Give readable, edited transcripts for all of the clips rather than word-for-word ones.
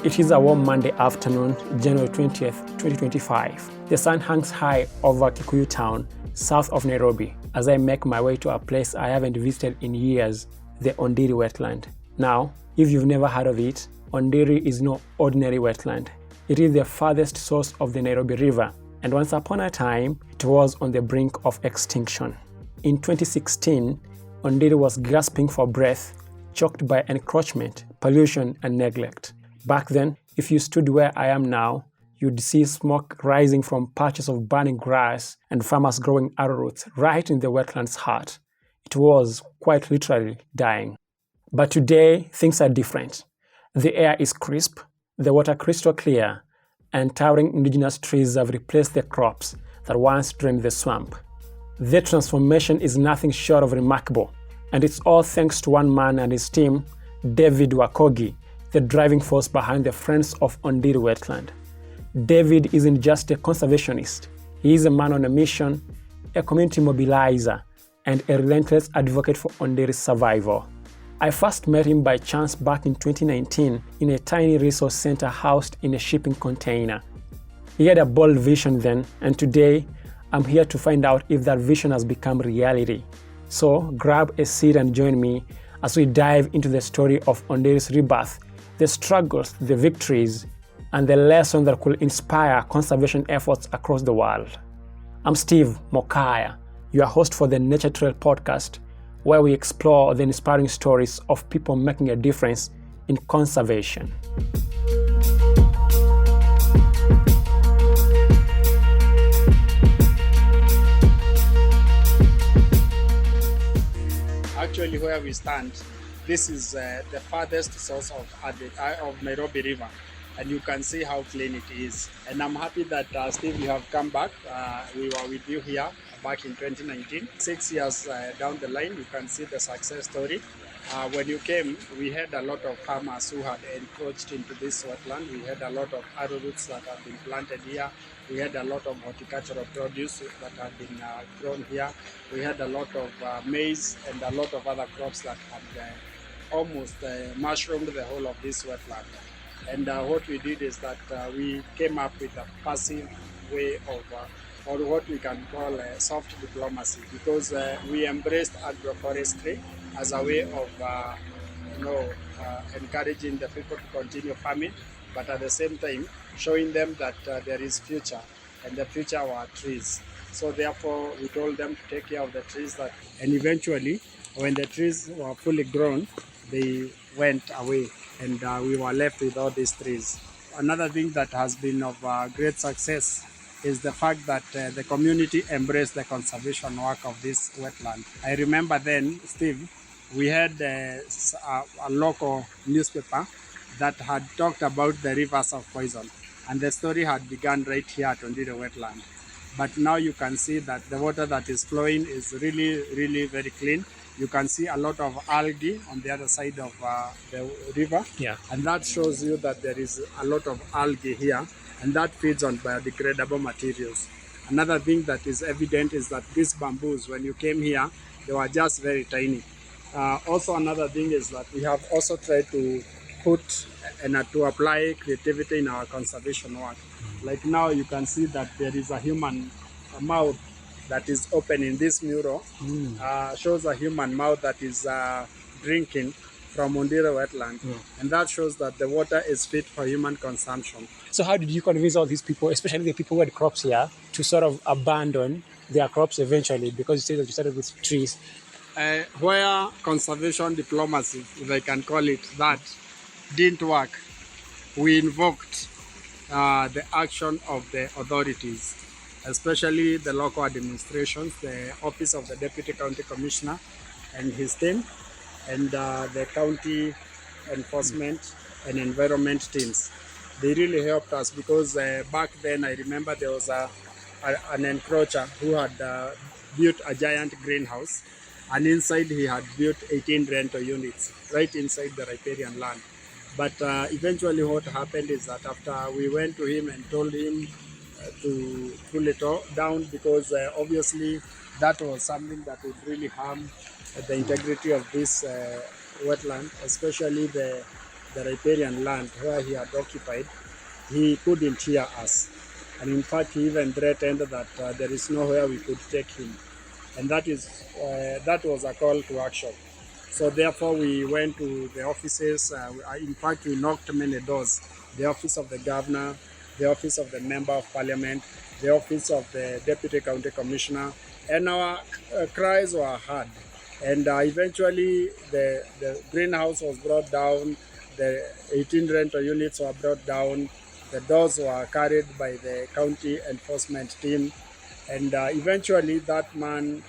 It is a warm Monday afternoon, January 20th, 2025. The sun hangs high over Kikuyu town, south of Nairobi, as I make my way to a place I haven't visited in years, the Ondiri Wetland. Now, if you've never heard of it, Ondiri is no ordinary wetland. It is the farthest source of the Nairobi River, and once upon a time, it was on the brink of extinction. In 2016, Ondiri was gasping for breath, choked by encroachment, pollution, and neglect. Back then, if you stood where I am now, you'd see smoke rising from patches of burning grass and farmers growing arrowroots right in the wetland's heart. It was quite literally dying. But today, things are different. The air is crisp, the water crystal clear, and towering indigenous trees have replaced the crops that once drained the swamp. The transformation is nothing short of remarkable, and it's all thanks to one man and his team, David Wakogi, the driving force behind the Friends of Ondiri Wetland. David isn't just a conservationist, he is a man on a mission, a community mobilizer, and a relentless advocate for Ondiri's survival. I first met him by chance back in 2019 in a tiny resource center housed in a shipping container. He had a bold vision then, and today I'm here to find out if that vision has become reality. So grab a seat and join me as we dive into the story of Ondiri's rebirth, the struggles, the victories, and the lessons that could inspire conservation efforts across the world. I'm Steve Mokaya, your host for the Nature Trail podcast, where we explore the inspiring stories of people making a difference in conservation. Actually, where we stand, this is the farthest source of Nairobi River, and you can see how clean it is. And I'm happy that Steve, you have come back. We were with you here back in 2019. 6 years down the line, you can see the success story. When you came, we had a lot of farmers who had encroached into this wetland. We had a lot of arrowroots that have been planted here. We had a lot of horticultural produce that had been grown here. We had a lot of maize and a lot of other crops that had almost mushroomed the whole of this wetland. And what we did is that we came up with a passive way of or what we can call soft diplomacy, because we embraced agroforestry as a way of encouraging the people to continue farming, but at the same time showing them that there is future, and the future are trees. So therefore we told them to take care of the trees, and eventually when the trees were fully grown, they went away, and we were left with all these trees. Another thing that has been of great success is the fact that the community embraced the conservation work of this wetland. I remember then, Steve, we had a local newspaper that had talked about the rivers of poison, and the story had begun right here at Ondiri Wetland. But now you can see that the water that is flowing is really, really very clean. You can see a lot of algae on the other side of the river, and that shows you that there is a lot of algae here, and that feeds on biodegradable materials. Another thing that is evident is that these bamboos, when you came here, they were just very tiny. Also, another thing is that we have also tried to put and to apply creativity in our conservation work. Like now you can see that there is a human mouth that is open in this mural, shows a human mouth that is drinking from Ondiri Wetland, and that shows that the water is fit for human consumption. So how did you convince all these people, especially the people who had crops here, to sort of abandon their crops eventually, because you said that you started with trees? Where conservation diplomacy, if I can call it that, didn't work, we invoked the action of the authorities, especially the local administrations, the office of the Deputy County Commissioner and his team, and the county enforcement and environment teams. They really helped us, because back then I remember there was an encroacher who had built a giant greenhouse, and inside he had built 18 rental units right inside the riparian land. But eventually what happened is that after we went to him and told him to pull it all down, because obviously that was something that would really harm the integrity of this wetland, especially the the riparian land where he had occupied, he couldn't hear us. And in fact, he even threatened that there is nowhere we could take him. And that was a call to action. So therefore, we went to the offices. In fact, we knocked many doors. The office of the governor, the office of the member of parliament, the office of the deputy county commissioner, and our cries were heard. And eventually, the greenhouse was brought down, the 18 rental units were brought down, the doors were carried by the county enforcement team, and eventually that man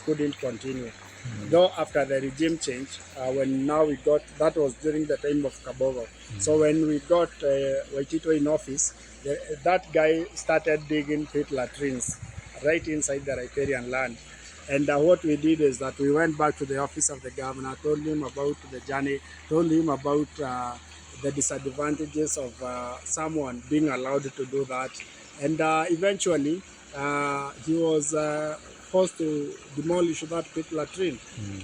couldn't continue. Though after the regime change, when now we got, that was during the time of Kabogo. So when we got Waitito in office, that guy started digging pit latrines right inside the riparian land. And what we did is that we went back to the office of the governor, told him about the journey, told him about the disadvantages of someone being allowed to do that. And eventually, he was forced to demolish that pit latrine.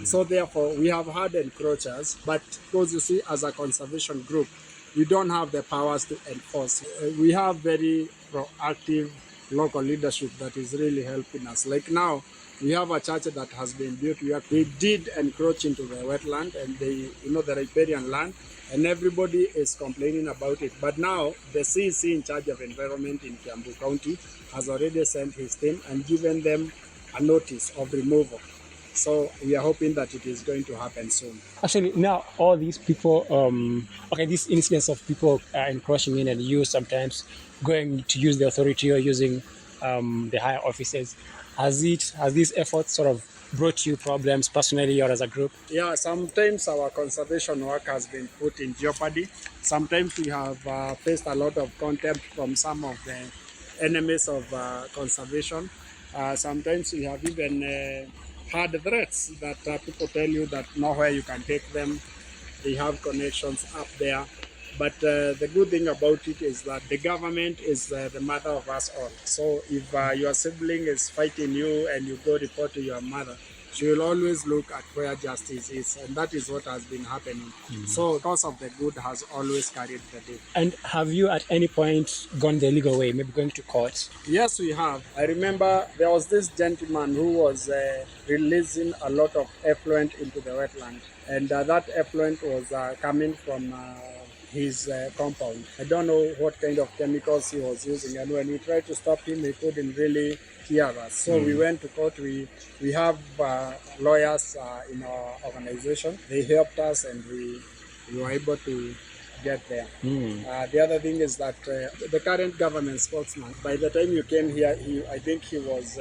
So therefore, we have had encroachers, but because you see, as a conservation group, we don't have the powers to enforce. We have very proactive local leadership that is really helping us. Like now, we have a church that has been built. They did encroach into the wetland and the riparian land, and everybody is complaining about it. But now the CEC in charge of environment in Kiambu County has already sent his team and given them a notice of removal. So we are hoping that it is going to happen soon. Actually, now all these people, these incidents of people encroaching in, and you sometimes going to use the authority or using the higher offices, has these efforts sort of brought you problems personally or as a group? Yeah, sometimes our conservation work has been put in jeopardy. Sometimes we have faced a lot of contempt from some of the enemies of conservation. Sometimes we have even had threats that people tell you that nowhere you can take them. They have connections up there. But the good thing about it is that the government is the mother of us all. So if your sibling is fighting you and you go report to your mother, she will always look at where justice is, and that is what has been happening. So cause of the good has always carried the day. And have you at any point gone the legal way, maybe going to court? Yes, we have. I remember there was this gentleman who was releasing a lot of effluent into the wetland, and that effluent was coming from his compound. I don't know what kind of chemicals he was using, and when we tried to stop him, he couldn't really hear us. So we went to court. We have lawyers in our organization. They helped us, and we were able to get there. The other thing is that the current government spokesman, by the time you came here, I think he was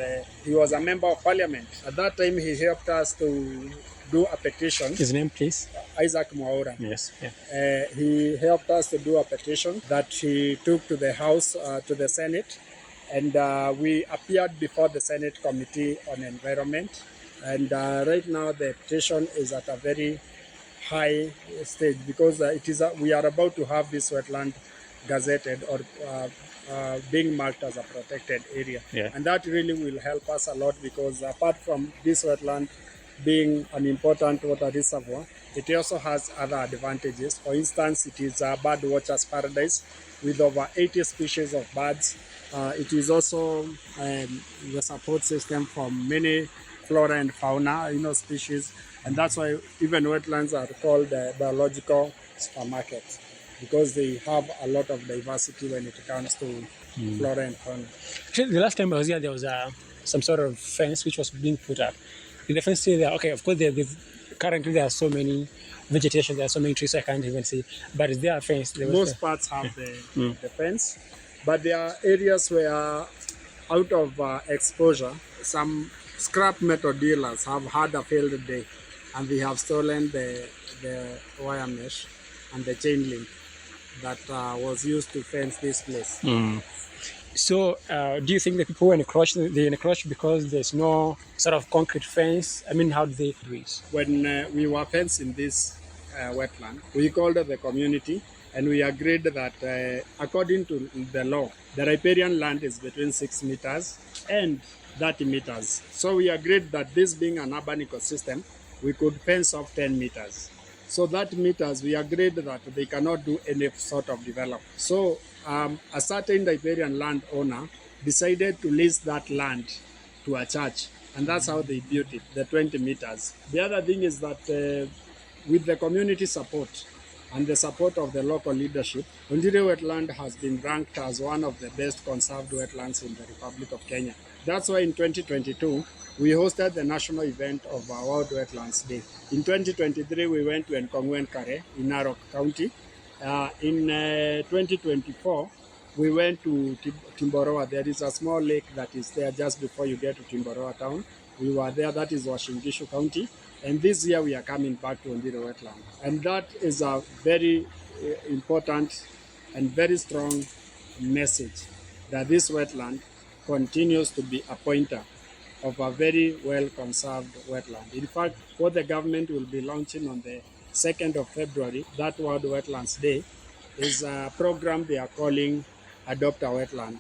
a member of parliament. At that time, he helped us to do a petition. His name, please? Isaac Mwaura. Yes. Yeah. He helped us to do a petition that he took to the House, to the Senate, and we appeared before the Senate Committee on Environment. And right now the petition is at a very high stage because we are about to have this wetland gazetted or being marked as a protected area. Yeah. And that really will help us a lot because apart from this wetland being an important water reservoir, it also has other advantages. For instance, it is a bird watcher's paradise with over 80 species of birds. It is also the support system for many flora and fauna, species, and that's why even wetlands are called biological supermarkets because they have a lot of diversity when it comes to flora and fauna. Actually, the last time I was here, there was some sort of fence which was being put up. The fence still there. Okay, of course, currently there are so many vegetation, there are so many trees I can't even see. But is there a fence? Most parts have the fence, but there are areas where, out of exposure, some scrap metal dealers have had a field day, and they have stolen the wire mesh and the chain link that was used to fence this place. So, do you think the people who encroach because there's no sort of concrete fence? I mean, how do they do it? When we were fencing this wetland, we called the community and we agreed that according to the law, the riparian land is between 6 meters and 30 meters. So we agreed that this being an urban ecosystem, we could fence off 10 meters. So that meters, we agreed that they cannot do any sort of development. So a certain riparian landowner decided to lease that land to a church, and that's how they built it, the 20 meters. The other thing is that with the community support and the support of the local leadership, Ondiri Wetland has been ranked as one of the best conserved wetlands in the Republic of Kenya. That's why in 2022, we hosted the national event of our World Wetlands Day. In 2023, we went to Nkongwen Kare in Narok County. In 2024, we went to Timboroa. There is a small lake that is there just before you get to Timboroa town. We were there, that is Washingishu County. And this year we are coming back to Ondiri Wetland. And that is a very important and very strong message that this wetland continues to be a pointer of a very well-conserved wetland. In fact, what the government will be launching on the 2nd of February, that World Wetlands Day, is a program they are calling Adopt a Wetland,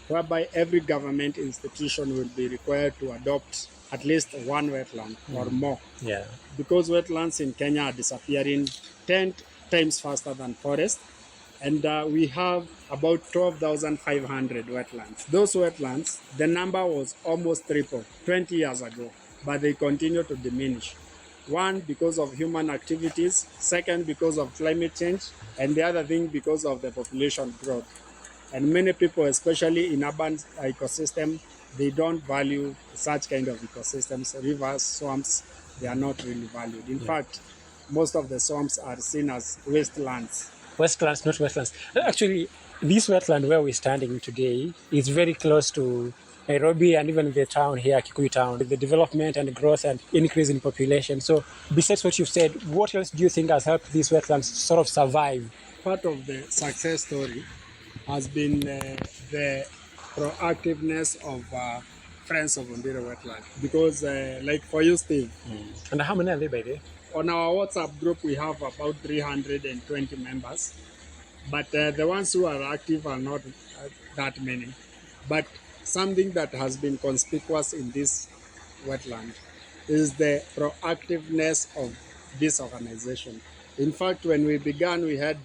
whereby every government institution will be required to adopt at least one wetland or more. Yeah. Because wetlands in Kenya are disappearing 10 times faster than forests, and we have about 12,500 wetlands. Those wetlands, the number was almost triple 20 years ago, but they continue to diminish. One, because of human activities. Second, because of climate change. And the other thing, because of the population growth. And many people, especially in urban ecosystem, they don't value such kind of ecosystems. Rivers, swamps, they are not really valued. In fact, most of the swamps are seen as wastelands. Wetlands, not wetlands. Actually, this wetland where we're standing today is very close to Nairobi and even the town here, Kikuyu town, the development and growth and increase in population. So besides what you've said, what else do you think has helped these wetlands sort of survive? Part of the success story has been the proactiveness of Friends of Ondiri Wetland. Because like for you, Steve. And how many are they by there? On our WhatsApp group, we have about 320 members, but the ones who are active are not that many. But something that has been conspicuous in this wetland is the proactiveness of this organization. In fact, when we began, we had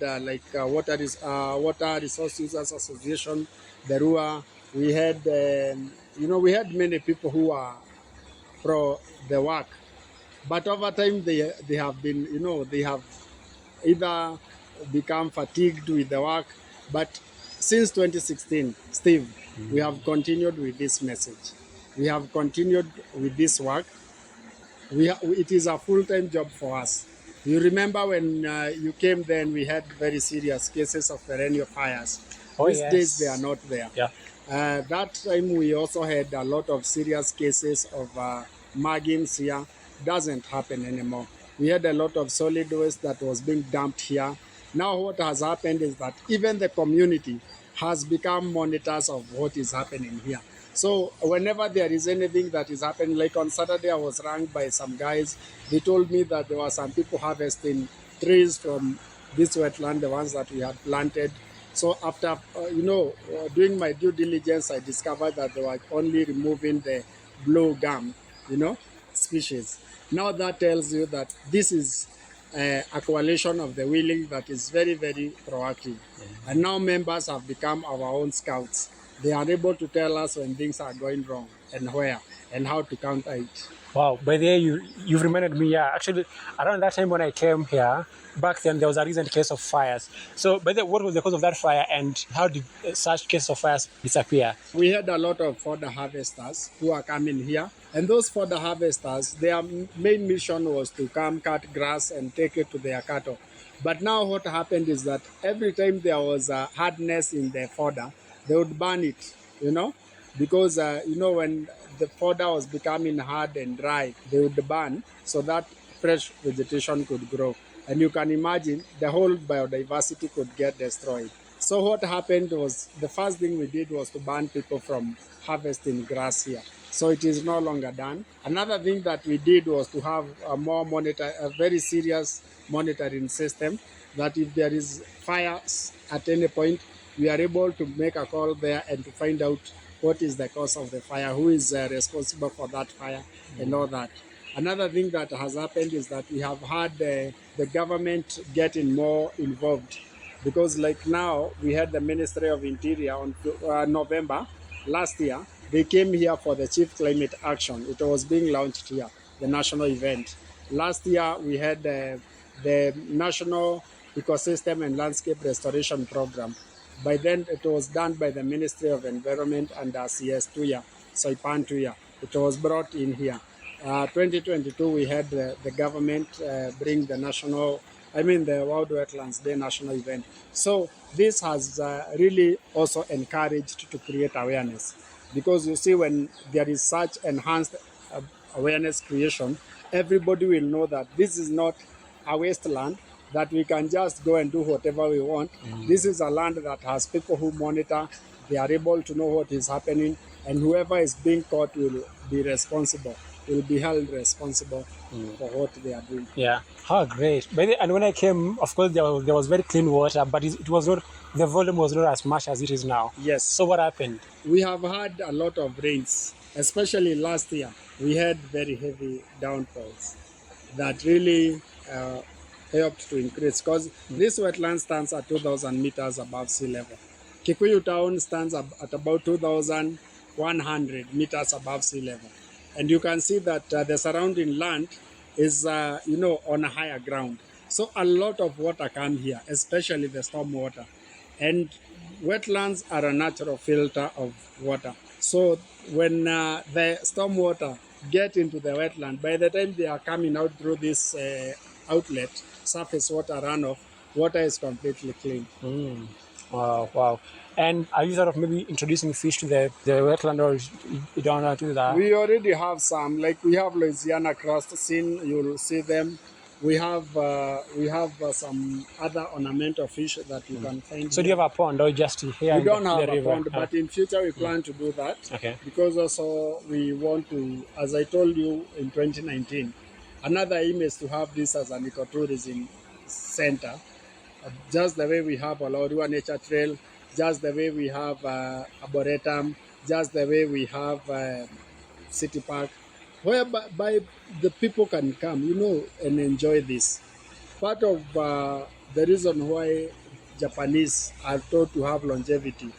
Water Resource Users Association, the RUA. We had, we had many people who are pro the work. But over time, they have been, they have either become fatigued with the work. But since 2016, Steve, we have continued with this message. We have continued with this work. It is a full-time job for us. You remember when you came then, we had very serious cases of perennial fires. These days, they are not there. Yeah. That time, we also had a lot of serious cases of muggings here. Doesn't happen anymore. We had a lot of solid waste that was being dumped here. Now what has happened is that even the community has become monitors of what is happening here. So whenever there is anything that is happening, like on Saturday I was ranked by some guys, they told me that there were some people harvesting trees from this wetland, the ones that we had planted. So after, doing my due diligence, I discovered that they were only removing the blue gum, species. Now that tells you that this is a coalition of the willing that is very, very proactive. And now members have become our own scouts. They are able to tell us when things are going wrong and where and how to counter it. Wow, by the way, you've reminded me, actually, around that time when I came here, back then there was a recent case of fires. So, by the way, what was the cause of that fire and how did such cases of fires disappear? We had a lot of fodder harvesters who are coming here. And those fodder harvesters, their main mission was to come cut grass and take it to their cattle. But now what happened is that every time there was a hardness in the fodder, they would burn it, because, when the fodder was becoming hard and dry, they would burn so that fresh vegetation could grow. And you can imagine the whole biodiversity could get destroyed. So what happened was, the first thing we did was to ban people from harvesting grass here. So it is no longer done. Another thing that we did was to have a very serious monitoring system, that if there is fires at any point, we are able to make a call there and to find out what is the cause of the fire, who is responsible for that fire, and all that. Another thing that has happened is that we have had the government getting more involved, because like now we had the Ministry of Interior on November last year. They came here for the Chief Climate Action. It was being launched here, the national event. Last year we had the National Ecosystem and Landscape Restoration Program. By then it was done by the Ministry of Environment and CS Tuya, Soipan Tuya. It was brought in here. 2022 we had the government bring the the World Wetlands Day national event. So this has really also encouraged to create awareness, because you see, when there is such enhanced awareness creation, everybody will know that this is not a wasteland that we can just go and do whatever we want. This is a land that has people who monitor. They are able to know what is happening, and whoever is being caught will be responsible, will be held responsible for what they are doing. Yeah, how great. And when I came, of course, there was very clean water, but it was not, the volume was not as much as it is now. Yes. So what happened? We have had a lot of rains, especially last year. We had very heavy downfalls that really helped to increase, because this wetland stands at 2,000 meters above sea level. Kikuyu town stands at about 2,100 meters above sea level. And you can see that the surrounding land is, on a higher ground. So a lot of water come here, especially the storm water. And wetlands are a natural filter of water. So when the storm water get into the wetland, by the time they are coming out through this outlet, surface water runoff, water is completely clean. Wow. And are you sort of maybe introducing fish to the wetland, or you don't want to do that? We already have some, like we have Louisiana crust scene, you'll see them. We have some other ornamental fish that you can find. So do you have a pond, or just here? We don't have the a river? pond, but in future we plan to do that. Okay. Because also we want to, as I told you in 2019, another aim is to have this as an ecotourism center. Just the way we have Olorua Nature Trail, just the way we have Arboretum, just the way we have City Park, whereby the people can come, and enjoy this. Part of the reason why Japanese are taught to have longevity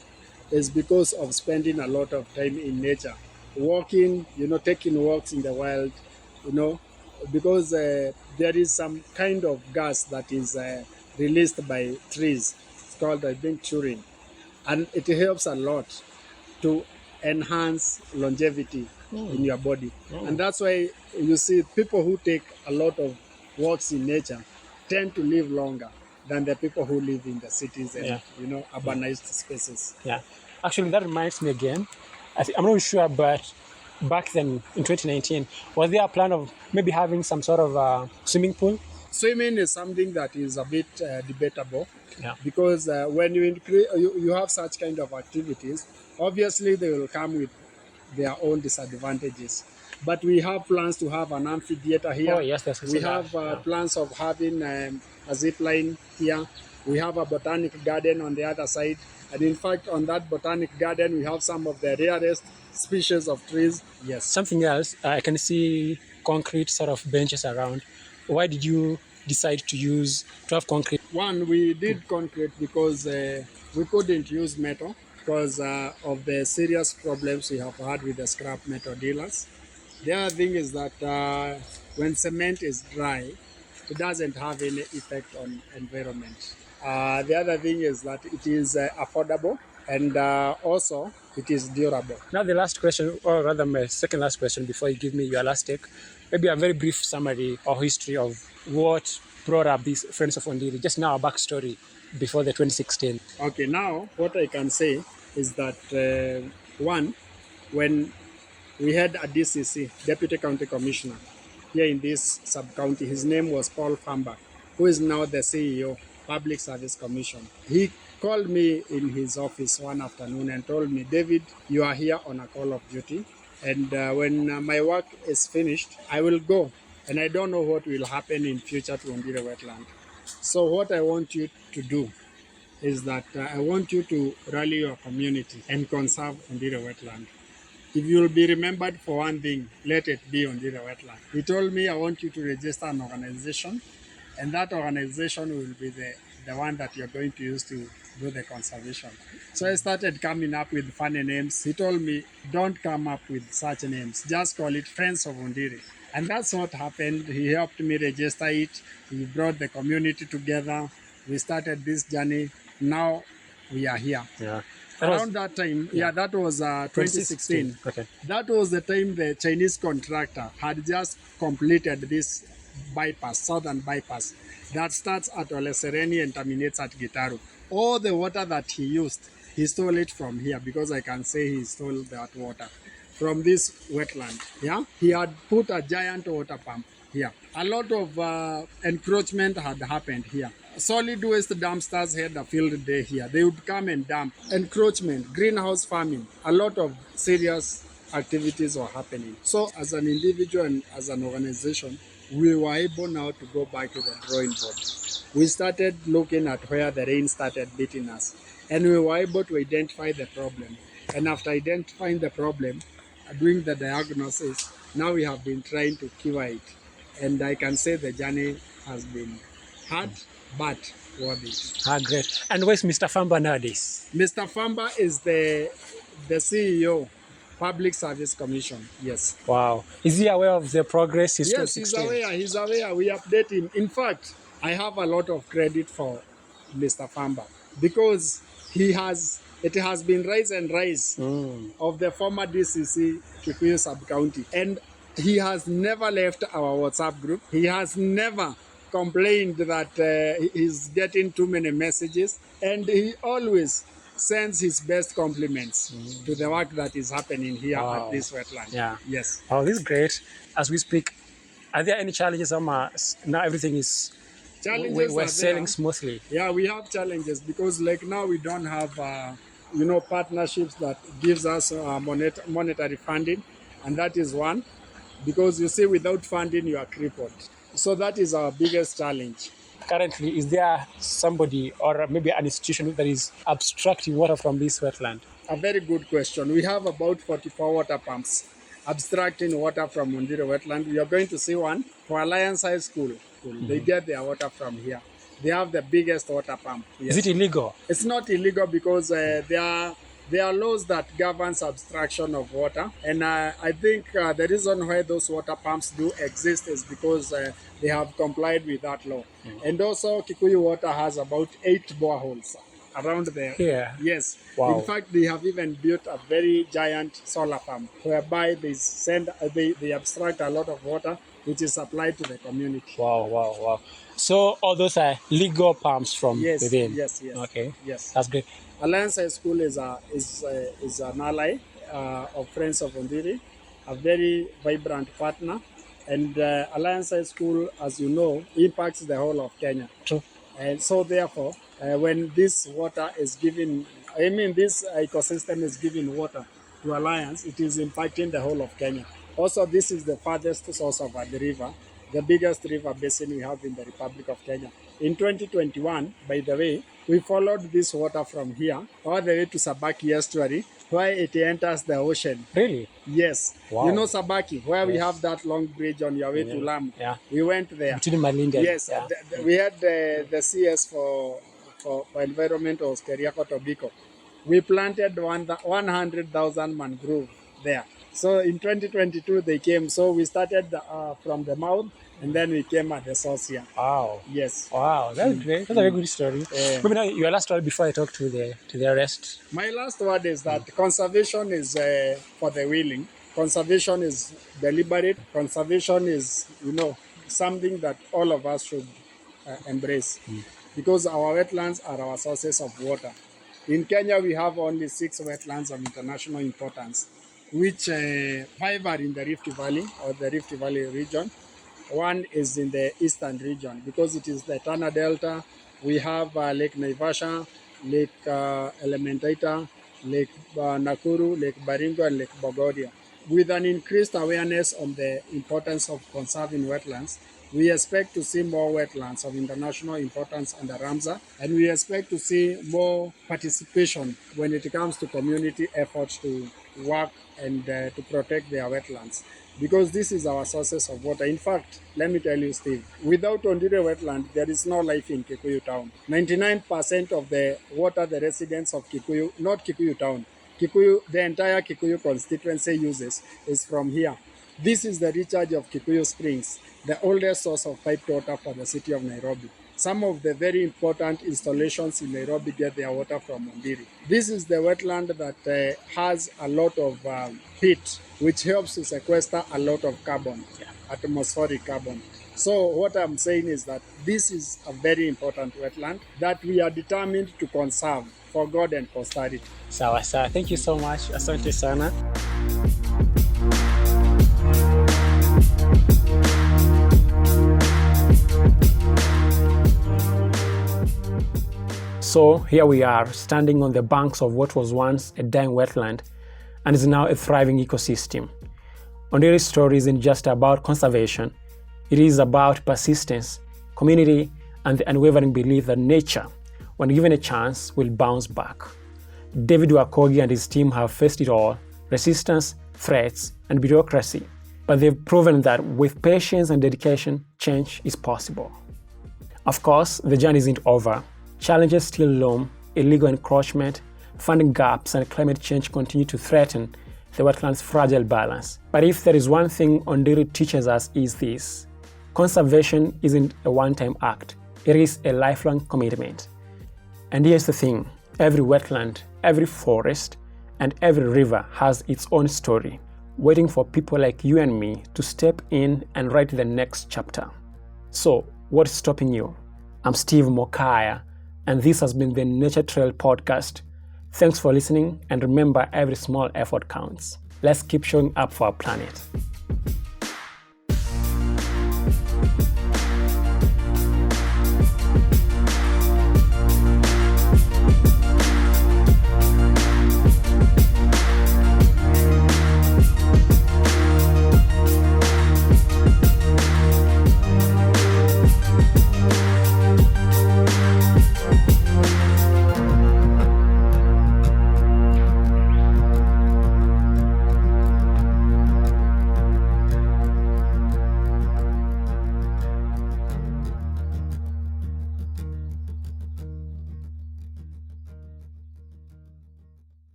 is because of spending a lot of time in nature, walking, taking walks in the wild, because there is some kind of gas that is released by trees. It's called, I think, taurine. And it helps a lot to enhance longevity in your body. And that's why you see people who take a lot of walks in nature tend to live longer than the people who live in the cities and, urbanized spaces. Yeah. Actually, that reminds me again. I'm not sure, but back then in 2019, was there a plan of maybe having some sort of swimming pool? Swimming is something that is a bit debatable, because when you have such kind of activities, obviously they will come with their own disadvantages. But we have plans to have an amphitheater here. Oh, yes, we have plans of having a zip line here. We have a botanic garden on the other side. And in fact, on that botanic garden, we have some of the rarest species of trees. Yes. Something else, I can see concrete sort of benches around. Why did you decide to have concrete? One, we did concrete because we couldn't use metal because of the serious problems we have had with the scrap metal dealers. The other thing is that when cement is dry, it doesn't have any effect on environment. The other thing is that it is affordable, and also it is durable. Now the last question, or rather my second last question before you give me your last take, maybe a very brief summary or history of what brought up these Friends of Ondiri, just now a backstory before the 2016. Okay, now what I can say is that one, when we had a DCC, Deputy County Commissioner, here in this sub-county, his name was Paul Famba, who is now the CEO, Public Service Commission. He called me in his office one afternoon and told me, David, you are here on a call of duty, and when my work is finished, I will go. And I don't know what will happen in future to Ondiri Wetland. So what I want you to do is that I want you to rally your community and conserve Ondiri Wetland. if you'll be remembered for one thing, let it be Ondiri Wetland. He told me, I want you to register an organization, and that organization will be the one that you're going to use to do the conservation. So I started coming up with funny names. He told me, don't come up with such names. Just call it Friends of Ondiri. And that's what happened. He helped me register it. He brought the community together. We started this journey. Now we are here. Yeah. Around that time, that was 2016. Okay. That was the time the Chinese contractor had just completed this bypass, southern bypass, that starts at Olesereni and terminates at Gitaru. All the water that he used, he stole it from here, because I can say he stole that water from this wetland. Yeah, he had put a giant water pump here. A lot of encroachment had happened here. Solid waste dumpsters had a field day here. They would come and dump. Encroachment, greenhouse farming, a lot of serious activities were happening. So as an individual and as an organization, we were able now to go back to the drawing board. We started looking at where the rain started beating us, and we were able to identify the problem. And after identifying the problem, doing the diagnosis, now we have been trying to cure it. And I can say the journey has been hard, but worth it. Great. And where's Mr. Famba nowadays? Mr. Famba is the CEO, Public Service Commission. Yes. Wow. Is he aware of the progress? Yes, he's aware. He's aware. We update him. In fact, I have a lot of credit for Mr. Famba, because it has been rise and rise of the former DCC Kikuyu sub-county. And he has never left our WhatsApp group. He has never complained that he's getting too many messages. And he always sends his best compliments to the work that is happening here at this wetland. Yeah. Yes. Oh, this is great. As we speak, are there any challenges? Now everything is... Challenges we're sailing smoothly. Yeah, we have challenges, because like now we don't have partnerships that gives us monetary funding, and that is one, because you see, without funding you are crippled. So that is our biggest challenge. Currently, is there somebody or maybe an institution that is abstracting water from this wetland? A very good question. We have about 44 water pumps abstracting water from Ondiri Wetland. We are going to see one for Alliance High School. They get their water from here. They have the biggest water pump. Yes. Is it illegal? It's not illegal, because there are laws that govern abstraction of water. And I think the reason why those water pumps do exist is because they have complied with that law. And also, Kikuyu Water has about 8 boreholes around there. Here? Yes. Wow. In fact, they have even built a very giant solar farm, whereby they abstract a lot of water, which is supplied to the community. Wow. So all those are legal pumps from within? Yes. Okay. Yes. That's great. Alliance High School is an ally of Friends of Ondiri, a very vibrant partner. And Alliance High School, as you know, impacts the whole of Kenya. True. And so therefore, when this water is given, this ecosystem is giving water to Alliance, it is impacting the whole of Kenya. Also, this is the farthest source of the river, the biggest river basin we have in the Republic of Kenya. In 2021, by the way, we followed this water from here all the way to Sabaki estuary, where it enters the ocean. Really? Yes. Wow. You know Sabaki, where we have that long bridge on your way to Lamu. Yeah. We went there. Between Malinga. Yes. Yeah. We had the CS for environment was Keriako Tobiko. We planted 100,000 mangrove there. So in 2022 they came. So we started from the mouth, and then we came at the source here. Wow. Yes. Wow, that's great. That's a very good story. Maybe now your last story before I talk to the rest. My last word is that conservation is for the willing. Conservation is deliberate. Conservation is, something that all of us should embrace, because our wetlands are our sources of water. In Kenya, we have only 6 wetlands of international importance, which 5 are in the Rift Valley or the Rift Valley region. 1 is in the eastern region, because it is the Tana Delta. We have Lake Naivasha, Lake Elementaita, Lake Nakuru, Lake Baringo, and Lake Bogoria. With an increased awareness on the importance of conserving wetlands, We expect to see more wetlands of international importance under Ramsar, and we expect to see more participation when it comes to community efforts to work and to protect their wetlands, because this is our sources of water. In fact, let me tell you, Steve, without Ondiri Wetland, there is no life in Kikuyu town. 99% of the water the residents of Kikuyu, not Kikuyu town, Kikuyu, the entire Kikuyu constituency uses is from here. This is the recharge of Kikuyu Springs, the oldest source of piped water for the city of Nairobi. Some of the very important installations in Nairobi get their water from Ondiri. This is the wetland that has a lot of peat, which helps to sequester a lot of carbon, atmospheric carbon. So what I'm saying is that this is a very important wetland that we are determined to conserve for God and posterity. Sawa sawa, thank you so much. Asante sana. So here we are, standing on the banks of what was once a dying wetland and is now a thriving ecosystem. Ondiri's story isn't just about conservation, it is about persistence, community, and the unwavering belief that nature, when given a chance, will bounce back. David Wakogi and his team have faced it all: resistance, threats, and bureaucracy. But they've proven that with patience and dedication, change is possible. Of course, the journey isn't over. Challenges still loom: illegal encroachment, funding gaps, and climate change continue to threaten the wetland's fragile balance. But if there is one thing Ondiri teaches us, is this: conservation isn't a one-time act, it is a lifelong commitment. And here's the thing: every wetland, every forest, and every river has its own story, waiting for people like you and me to step in and write the next chapter. So, what's stopping you? I'm Steve Mokaya, and this has been the Nature Trail podcast. Thanks for listening, and remember, every small effort counts. Let's keep showing up for our planet.